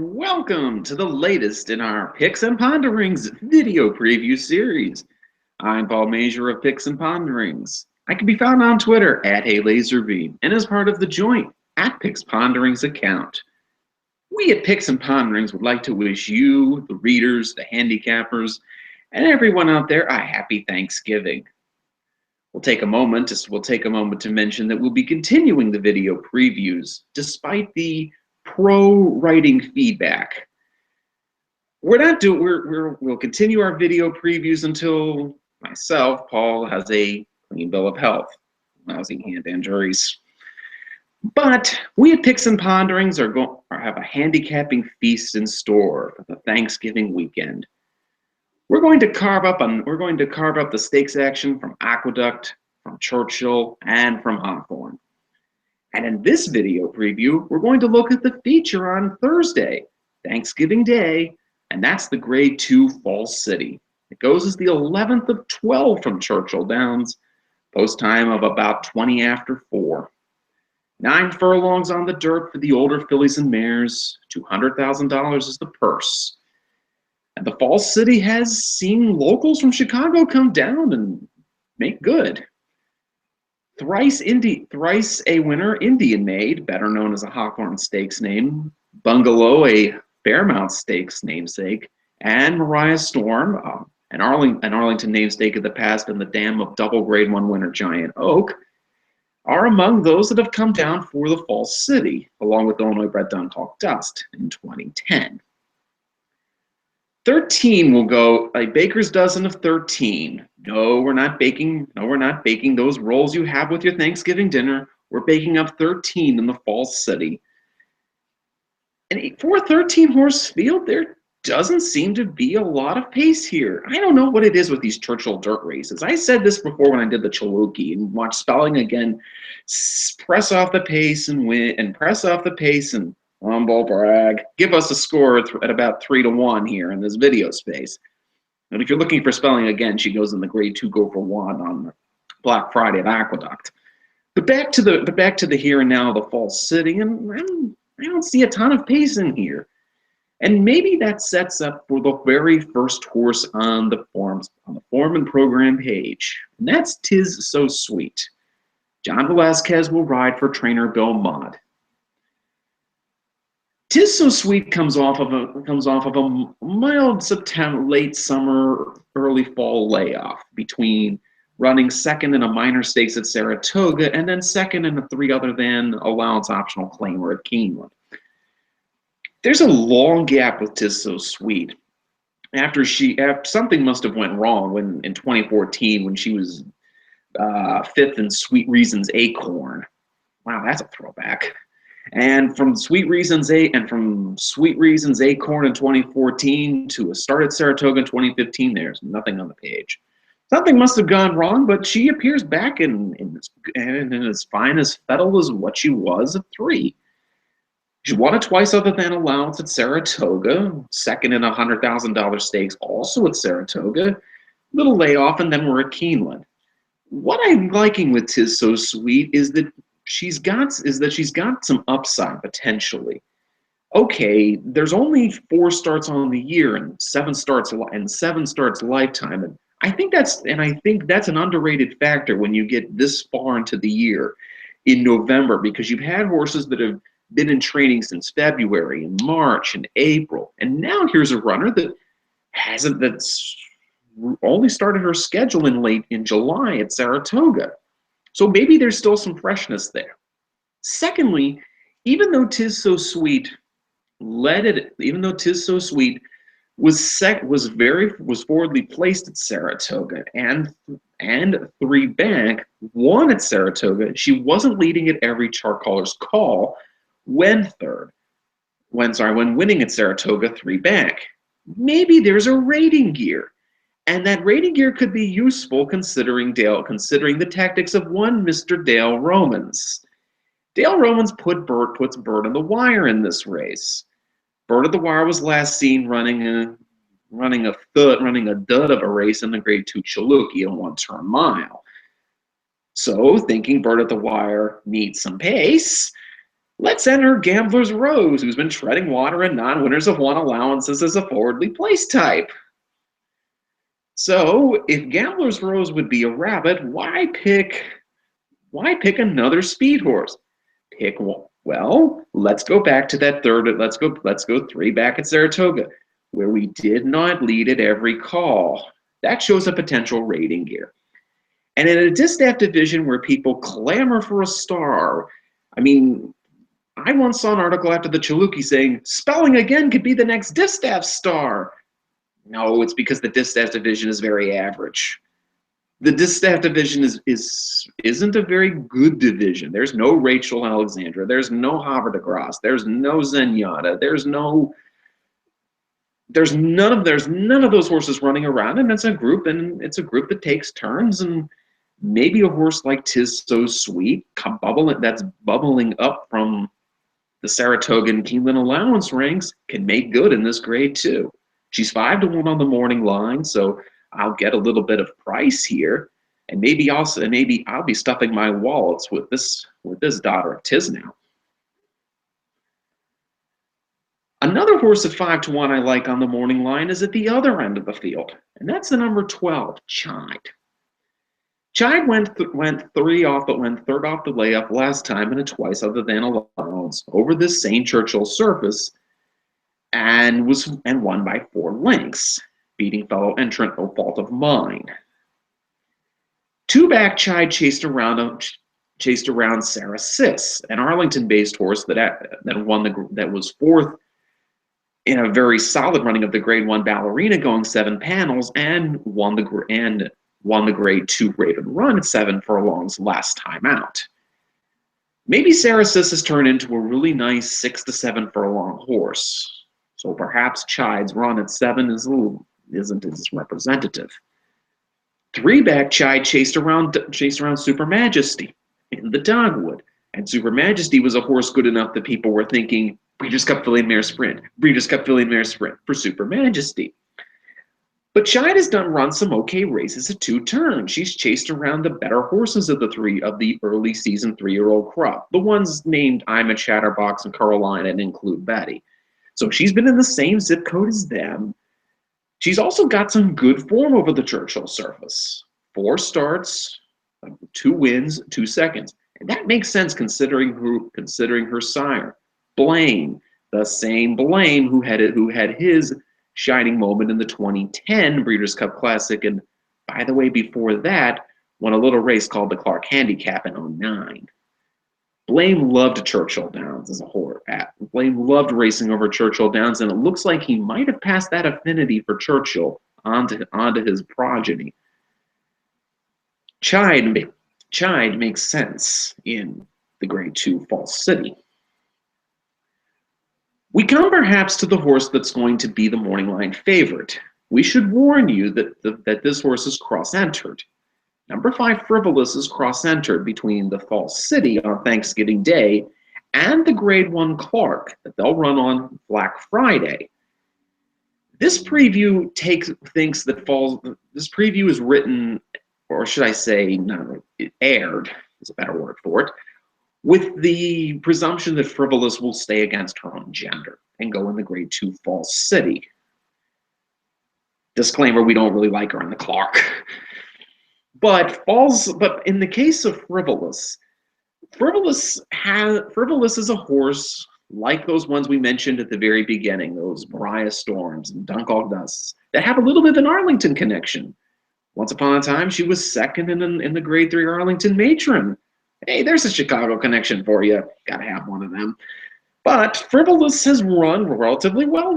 Welcome to the latest in our Picks and Ponderings video preview series. I'm Paul Major of Picks and Ponderings. I can be found on Twitter at HeyLaserbeam and as part of the joint at Picks Ponderings account. We at Picks and Ponderings would like to wish you, the readers, the handicappers, and everyone out there a happy Thanksgiving. We'll take a moment to mention that we'll be continuing the video previews despite the pro-writing feedback. We'll continue our video previews until myself, Paul, has a clean bill of health. Lousy hand injuries. But we at Picks and Ponderings have a handicapping feast in store for the Thanksgiving weekend. We're going to carve up the stakes action from Aqueduct, from Churchill, and from Hawthorne. And in this video preview, we're going to look at the feature on Thursday, Thanksgiving Day, and that's the Grade 2 Falls City. It goes as the 11th of 12 from Churchill Downs, post time of about 20 after 4. 9 furlongs on the dirt for the older fillies and mares, $200,000 is the purse. And the Falls City has seen locals from Chicago come down and make good. Thrice a winner, Indian Maid, better known as a Hawthorne Stakes name, Bungalow, a Fairmount Stakes namesake, and Mariah Storm, an Arlington namesake of the past, and the dam of double Grade 1 winner Giant Oak, are among those that have come down for the Falls City, along with Illinois bred Duncalk Dust in 2010. 13 will go a baker's dozen of 13. No, we're not baking those rolls you have with your Thanksgiving dinner. We're baking up 13 in the Falls City. And for a 13-horse field, there doesn't seem to be a lot of pace here. I don't know what it is with these Churchill dirt races. I said this before when I did the Chaluki and watched Spelling again press off the pace and win, and press off the pace and humble brag. Give us a score at about 3-1 here in this video space. And if you're looking for Spelling again, she goes in the Grade 2 Go for 1 on Black Friday at Aqueduct. But back to the here and now of the Falls City, and I don't see a ton of pace in here. And maybe that sets up for the very first horse on the form and program page. And that's Tis So Sweet. John Velazquez will ride for trainer Bill Maude. Tis So Sweet comes off of a mild September, late summer, early fall layoff between running second in a minor stakes at Saratoga and then second in a 3 other than allowance optional claimer at Keeneland. There's a long gap with Tis So Sweet. After something must have went wrong when in 2014 when she was 5th in Sweet Reasons Acorn. Wow, that's a throwback. And from Sweet Reasons Acorn in 2014 to a start at Saratoga in 2015, there's nothing on the page. Something must have gone wrong, but she appears back in as fine as fettle as what she was at 3. She won it twice other than allowance at Saratoga, second in a $100,000 stakes, also at Saratoga. Little layoff, and then we're at Keeneland. What I'm liking with Tis So Sweet is that she's got some upside potentially. Okay, there's only 4 starts on the year and 7 starts lifetime, and I think that's an underrated factor when you get this far into the year in November, because you've had horses that have been in training since February and March and April, and now here's a runner that's only started her schedule in July at Saratoga. So maybe there's still some freshness there. Secondly, even though Tis So Sweet was forwardly placed at Saratoga and 3 back, 1 at Saratoga, she wasn't leading at every chart caller's call when winning at Saratoga 3 back. Maybe there's a rating gear. And that rating gear could be useful considering the tactics of one Mr. Dale Romans. Dale Romans puts Bird on the Wire in this race. Bird of the Wire was last seen running a dud of a race in the Grade 2 Chaluki, a 1-turn mile. So, thinking Bird of the Wire needs some pace, Let's enter Gambler's Rose, who's been treading water and non-winners of one allowances as a forwardly placed type. So, if Gambler's Rose would be a rabbit, why pick another speed horse? Pick one. Well, let's go back to that third. Let's go 3 back at Saratoga, where we did not lead at every call. That shows a potential rating here. And in a distaff division where people clamor for a star, I mean, I once saw an article after the Chaluki saying, spelling again could be the next distaff star. No, it's because the distaff division is very average. The distaff division isn't a very good division. There's no Rachel Alexandra. There's no Haver de Grasse. There's no Zenyatta. There's none of those horses running around, and it's a group that takes turns, and maybe a horse like Tis So Sweet that's bubbling up from the Saratoga and Keeneland allowance ranks can make good in this grade too. She's 5-1 on the morning line, so I'll get a little bit of price here, and maybe I'll be stuffing my wallets with this daughter of Tis now. Another horse at 5-1 I like on the morning line is at the other end of the field, and that's the number 12, Chide. Chide went third off the layup last time in a twice other than allowance over this same Churchill surface, and won by 4 lengths, beating fellow entrant No Fault of Mine. 2 back Chide chased around Sarah Sis, an Arlington-based horse that was 4th in a very solid running of the Grade 1 Ballerina, going 7 panels, and won the Grade 2 rated run at 7 furlongs last time out. Maybe Sarah Sis has turned into a really nice 6 to 7 furlong horse, so perhaps Chide's run at 7 isn't as representative. 3 back Chide chased around Super Majesty in the Dogwood, and Super Majesty was a horse good enough that people were thinking Breeders' Cup Filly and Mare Sprint for Super Majesty. But Chide has run some okay races at 2 turns. She's chased around the better horses of the early season 3-year-old crop, the ones named I'm a Chatterbox and Carolina and include Betty. So she's been in the same zip code as them. She's also got some good form over the Churchill surface. 4 starts, 2 wins, 2 seconds. And that makes sense considering her sire, Blame, the same Blame who had his shining moment in the 2010 Breeders' Cup Classic, and by the way, before that, won a little race called the Clark Handicap in 2009. Blame loved Churchill Downs as a horse. Blame loved racing over Churchill Downs, and it looks like he might have passed that affinity for Churchill onto his progeny. Chide makes sense in the Grade 2 False City. We come perhaps to the horse that's going to be the morning line favorite. We should warn you that this horse is cross-entered. Number 5 Frivolous is cross-entered between the False City on Thanksgiving Day and the Grade 1 Clark that they'll run on Black Friday. This preview is written, or should I say, aired is a better word for it, with the presumption that Frivolous will stay against her own gender and go in the Grade 2 False City. Disclaimer, we don't really like her in the Clark. But in the case of Frivolous is a horse like those ones we mentioned at the very beginning, those Mariah Storms and Dunk Augusts, that have a little bit of an Arlington connection. Once upon a time, she was second in the Grade 3 Arlington Matron. Hey, there's a Chicago connection for you. Gotta have one of them. But Frivolous has run relatively well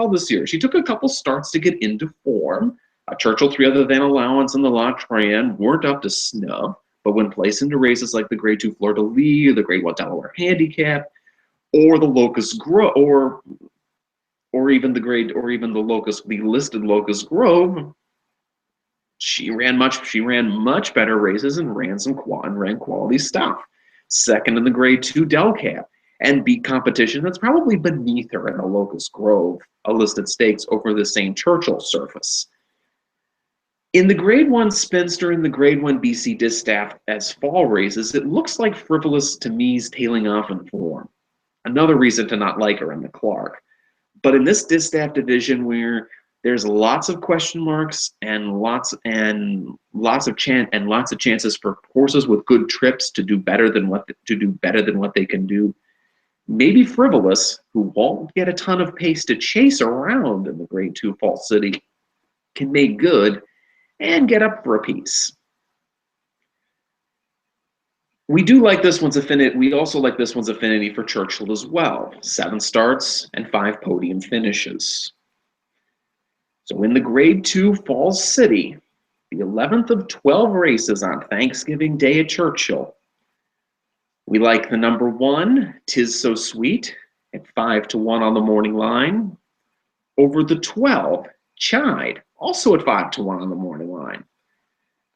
this year. She took a couple starts to get into form. A Churchill 3 other than allowance and the La Tran weren't up to snuff, but when placed into races like the Grade 2 Fleur de Lis, or the Grade 1 Delaware Handicap, or the Locust Grove, or even the listed Locust Grove, she ran much better races and ran quality stuff. Second in the Grade 2 Del Cap, and beat competition that's probably beneath her in the Locust Grove, a listed stakes over the same Churchill surface. In the Grade 1 Spinster and the Grade 1 BC Distaff as fall races, it looks like Frivolous to me is tailing off in form. Another reason to not like her in the Clark. But in this Distaff division where there's lots of question marks and lots of chances for horses with good trips to do better than what they can do. Maybe Frivolous, who won't get a ton of pace to chase around in the Grade 2 Fall City, can make good and get up for a piece. We do like this one's affinity. We also like this one's affinity for Churchill as well. 7 starts and 5 podium finishes. So in the Grade 2 Falls City, the 11th of 12 races on Thanksgiving Day at Churchill, we like the number 1, 'Tis So Sweet, at 5-1 on the morning line. Over the 12, Chide, also at 5-1 on the morning line.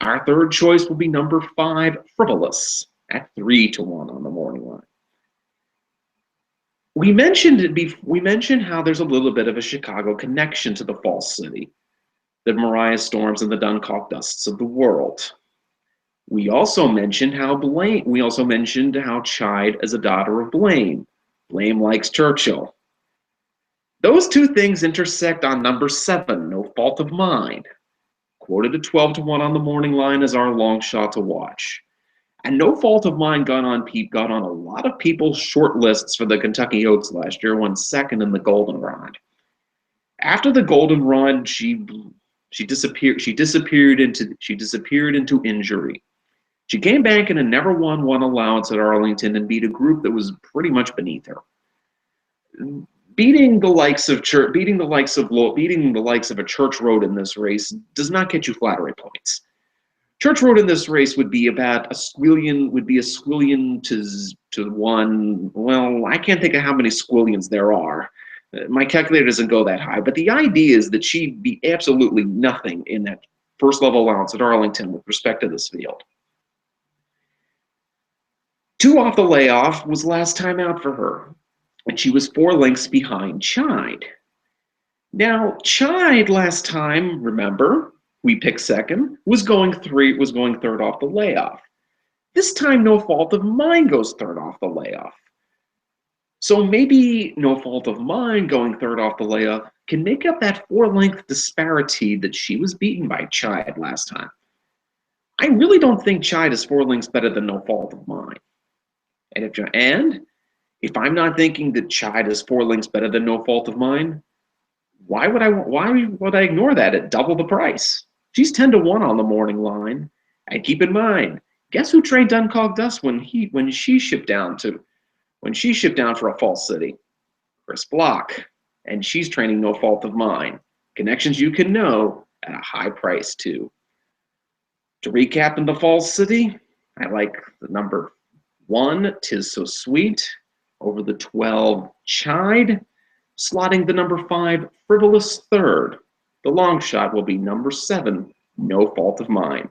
Our third choice will be number 5, Frivolous, at 3-1 on the morning line. We mentioned how there's a little bit of a Chicago connection to the Falls City, the Mariah Storms and the Duncalf Dusts of the world. We also mentioned how Chide is a daughter of Blame. Blame likes Churchill. Those two things intersect on number 7, No Fault of Mine, quoted at 12-1 on the morning line as our long shot to watch. And No Fault of Mine got on a lot of people's short lists for the Kentucky Oaks last year, won second in the Goldenrod. After the Goldenrod, she disappeared into injury. She came back in a never won one allowance at Arlington and beat a group that was pretty much beneath her. Beating the likes of a Church Road in this race does not get you flattery points. Church Road in this race would be about a squillion to 1. Well, I can't think of how many squillions there are. My calculator doesn't go that high, but the idea is that she'd be absolutely nothing in that first level allowance at Arlington with respect to this field. 2 off the layoff was last time out for her, and she was 4 lengths behind Chide. Now, Chide last time, remember, we picked second, was going third off the layoff. This time, No Fault of Mine goes third off the layoff. So maybe No Fault of Mine going third off the layoff can make up that 4-length disparity that she was beaten by Chide last time. I really don't think Chide is 4 lengths better than No Fault of Mine. And if I'm not thinking that Chide is 4 lengths better than No Fault of Mine, why would I ignore that at double the price? She's 10-1 on the morning line. And keep in mind, guess who trained Duncalf Dust when she shipped down for a Falls City? Chris Block. And she's training No Fault of Mine. Connections you can know at a high price too. To recap in the Falls City, I like the number 1, 'Tis So Sweet, over the 12, Chide, slotting the number 5, Frivolous, third. The long shot will be number 7, No Fault of Mine.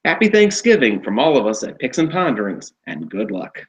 Happy Thanksgiving from all of us at Picks and Ponderings, and good luck.